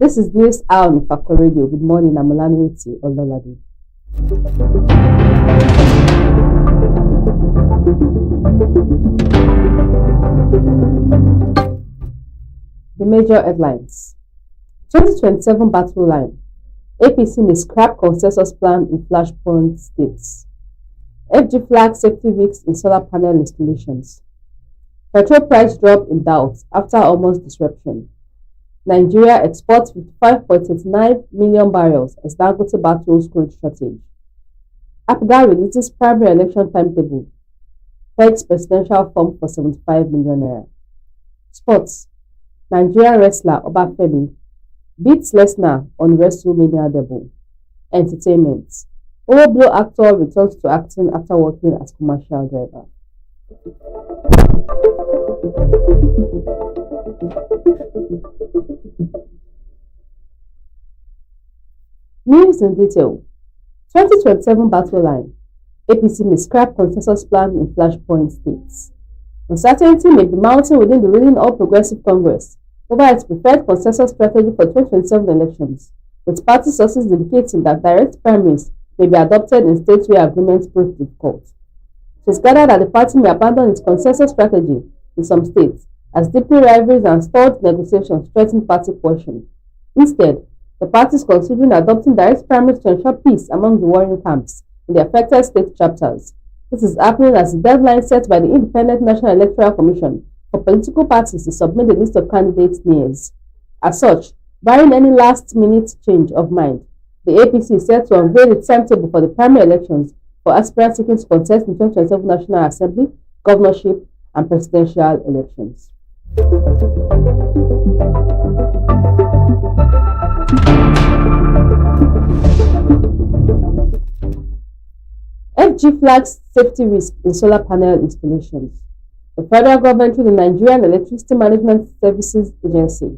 This is News Hour on Ifako Radio. Good morning, I'm Olanireti, Ololade. The major headlines. 2027 battle line. APC may scrap consensus plan in flashpoint states. FG flag safety risks in solar panel installations. Petrol price drop in doubt after almost disruption. Nigeria exports 55.89 million barrels as Dangote battles crude shortage. APGA releases primary election timetable. Pegs presidential form for 75 million naira. Sports. Nigerian wrestler Obafemi beats Lesnar on WrestleMania debut. Entertainment. Blow actor returns to acting after working as commercial driver. News in detail. 2027 battle line. APC may scrap consensus plan in flashpoint states. Uncertainty may be mounting within the ruling All Progressive Congress over its preferred consensus strategy for 2027 elections, with party sources indicating that direct primaries may be adopted in states where agreements prove difficult. It is gathered that the party may abandon its consensus strategy in some states, as deepening rivalries and stalled negotiations threaten party cohesion. Instead, the party is considering adopting direct primaries to ensure peace among the warring camps in the affected state chapters. This is happening as the deadline set by the Independent National Electoral Commission for political parties to submit the list of candidates nears. As such, barring any last-minute change of mind, the APC is set to unveil its timetable for the primary elections for aspirants seeking to contest in 2027 National Assembly, governorship, and presidential elections. FG flags safety risk in solar panel installations. The federal government through the Nigerian Electricity Management Services Agency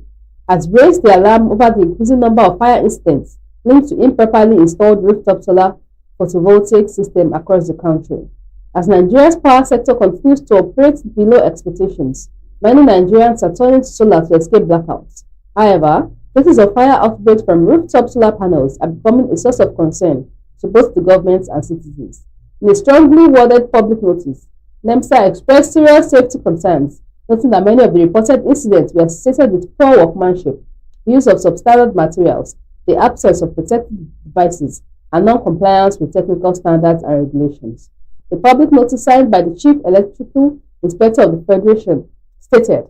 has raised the alarm over the increasing number of fire incidents linked to improperly installed rooftop solar photovoltaic system across the country. As Nigeria's power sector continues to operate below expectations, many Nigerians are turning to solar to escape blackouts. However, cases of fire outbreaks from rooftop solar panels are becoming a source of concern to both the government and citizens. In a strongly worded public notice, NEMSA expressed serious safety concerns, noting that many of the reported incidents were associated with poor workmanship, the use of substandard materials, the absence of protective devices, and non-compliance with technical standards and regulations. The public notice signed by the Chief Electrical Inspector of the Federation stated,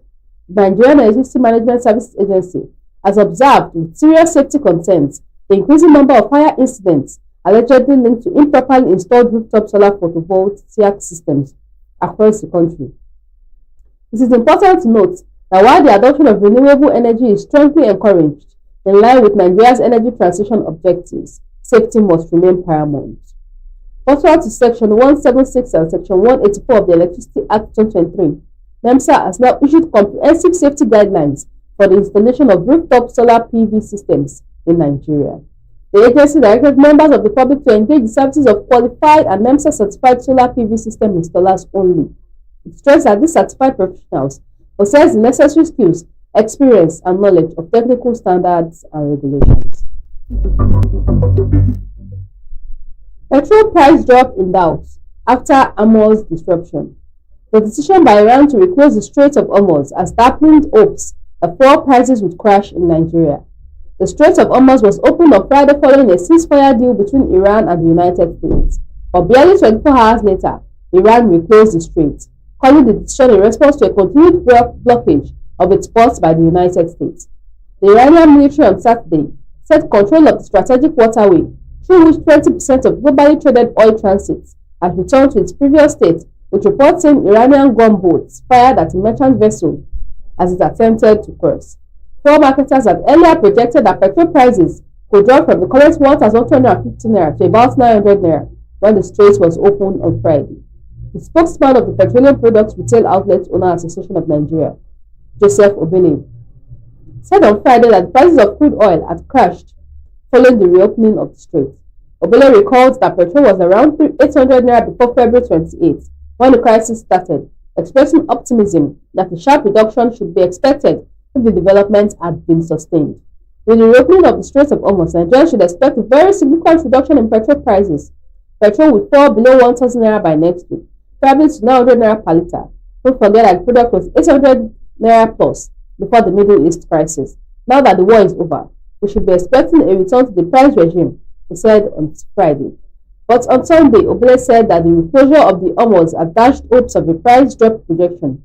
the Nigerian Electricity Management Services Agency has observed with serious safety concerns the increasing number of fire incidents allegedly linked to improperly installed rooftop solar photovoltaic systems across the country. It is important to note that while the adoption of renewable energy is strongly encouraged in line with Nigeria's energy transition objectives, safety must remain paramount. Pursuant to Section 176 and Section 184 of the Electricity Act 2023, NEMSA has now issued comprehensive safety guidelines for the installation of rooftop solar PV systems in Nigeria. The agency directed members of the public to engage the services of qualified and NEMSA-certified solar PV system installers only. It stressed that these certified professionals possess the necessary skills, experience, and knowledge of technical standards and regulations. Petrol price drop in doubt after Hormuz disruption. The decision by Iran to reclose the Strait of Hormuz has dampened hopes that fuel prices would crash in Nigeria. The Strait of Hormuz was opened on Friday following a ceasefire deal between Iran and the United States. But barely 24 hours later, Iran reclosed the strait, calling the decision in response to a continued blockage of its ports by the United States. The Iranian military on Saturday said control of the strategic waterway, through which 20% of globally traded oil transits has returned to its previous state, with reports saying Iranian gunboats fired at a merchant vessel as it attempted to cross. Fuel marketers had earlier projected that petrol prices could drop from the current 1,250 naira to about 900 naira when the strait was opened on Friday. The spokesman of the Petroleum Products Retail Outlet Owner Association of Nigeria, Joseph Obele, said on Friday that the prices of crude oil had crashed following the reopening of the strait. Obele recalled that petrol was around 800 naira before February 28, when the crisis started, expressing optimism that a sharp reduction should be expected if the development had been sustained. With the reopening of the Straits of Hormuz, Nigerians should expect a very significant reduction in petrol prices. Petrol will fall below 1,000 naira by next week, probably to 900 naira per litre. Don't forget that the product was 800 naira plus before the Middle East crisis. Now that the war is over, we should be expecting a return to the price regime, he said on Friday. But on Sunday, Obele said that the reclosure of the Hormuz had dashed hopes of a price drop projection.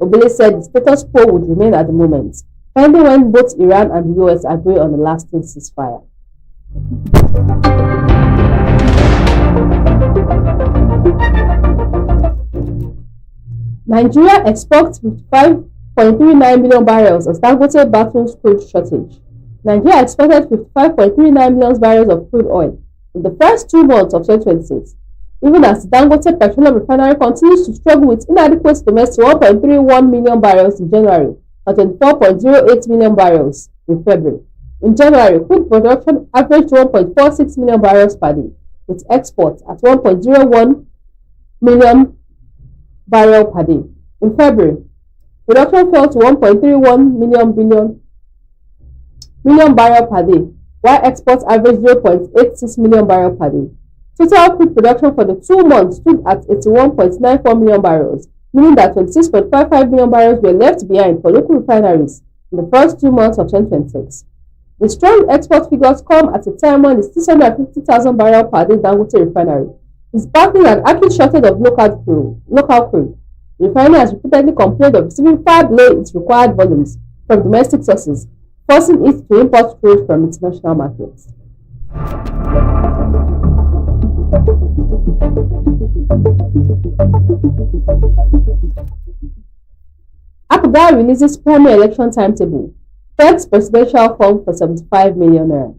Obele said the status quo would remain at the moment, pending when both Iran and the US agree on a lasting ceasefire. Nigeria exports 55.39 million barrels as Dangote battles crude shortage. Nigeria exported 55.39 million barrels of crude oil in the first 2 months of 2026, even as the Dangote Petroleum Refinery continues to struggle with inadequate domestic 1.31 million barrels in January and 24.08 million barrels in February. In January, crude production averaged 1.46 million barrels per day, with exports at 1.01 million barrels per day. In February, production fell to 1.31 million barrels per day, while exports averaged 0.86 million barrels per day. Total crude production for the 2 months stood at 81.94 million barrels, meaning that 26.55 million barrels were left behind for local refineries in the first 2 months of 2026. The strong export figures come at a time when the 650,000 barrel per day Dangote refinery is battling an acute shortage of local crude. The refinery has repeatedly complained of receiving far below its required volumes from domestic sources, forcing it to import crude from international markets. Akugba releases primary election timetable, third presidential form for 75 million naira.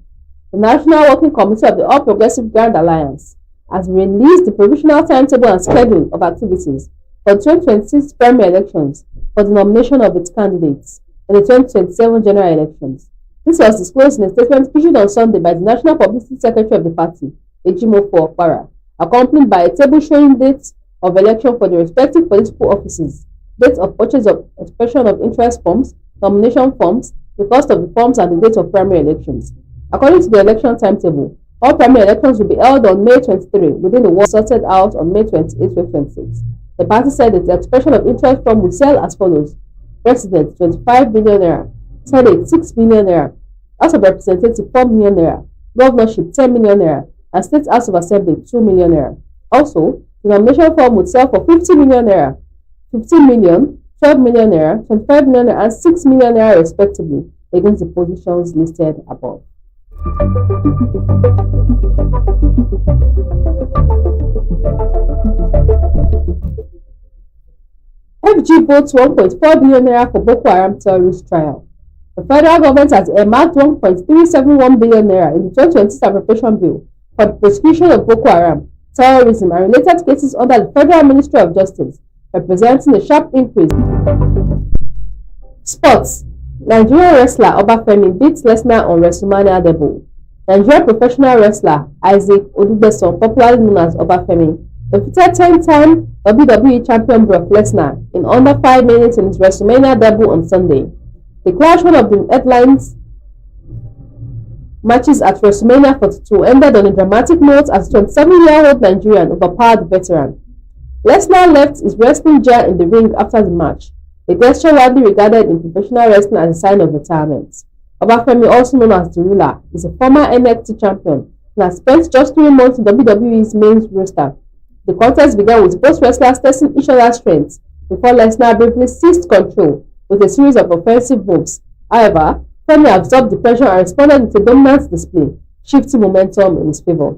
The National Working Committee of the All Progressive Grand Alliance has released the provisional timetable and schedule of activities for the 2026 primary elections for the nomination of its candidates in the 2027 general elections. This was disclosed in a statement issued on Sunday by the National Publicity Secretary of the party, Ejimofor Okpara, accompanied by a table showing dates of election for the respective political offices, dates of purchase of expression of interest forms, nomination forms, the cost of the forms, and the date of primary elections. According to the election timetable, all primary elections will be held on May 23, within the ward sorted out on May 28, 2026. The party said that the expression of interest form will sell as follows: President 25 billion naira, Senate 6 billion naira, House of Representatives 4 million naira, Governorship 10 million naira, and State House of Assembly 2 million naira. Also, the nomination form would sell for 50 million naira, 15 million, 12 million naira, 25 million naira, and 6 million naira respectively against the positions listed above. FG votes 1.4 billion naira for Boko Haram terrorist trial. The federal government has earmarked 1.371 billion naira in the 2026 appropriation bill for the prosecution of Boko Haram, terrorism, and related cases under the Federal Ministry of Justice, representing a sharp increase. Sports. Nigerian wrestler Obafemi beats Lesnar on WrestleMania debut. Nigerian professional wrestler Isaac Odubeson, popularly known as Obafemi, defeated 10-time WWE champion Brock Lesnar in under 5 minutes in his WrestleMania debut on Sunday. The clash, one of the headlines matches at WrestleMania 42, ended on a dramatic note as 27-year-old Nigerian overpowered the veteran. Lesnar left his wrestling gear in the ring after the match, a gesture widely regarded in professional wrestling as a sign of retirement. Obafemi, also known as the Ruler, is a former NXT champion and has spent just 3 months in WWE's main roster. The contest began with both wrestlers testing each other's strengths before Lesnar briefly seized control with a series of offensive moves. However, Femi absorbed the pressure and responded with a dominant display, shifting momentum in his favor.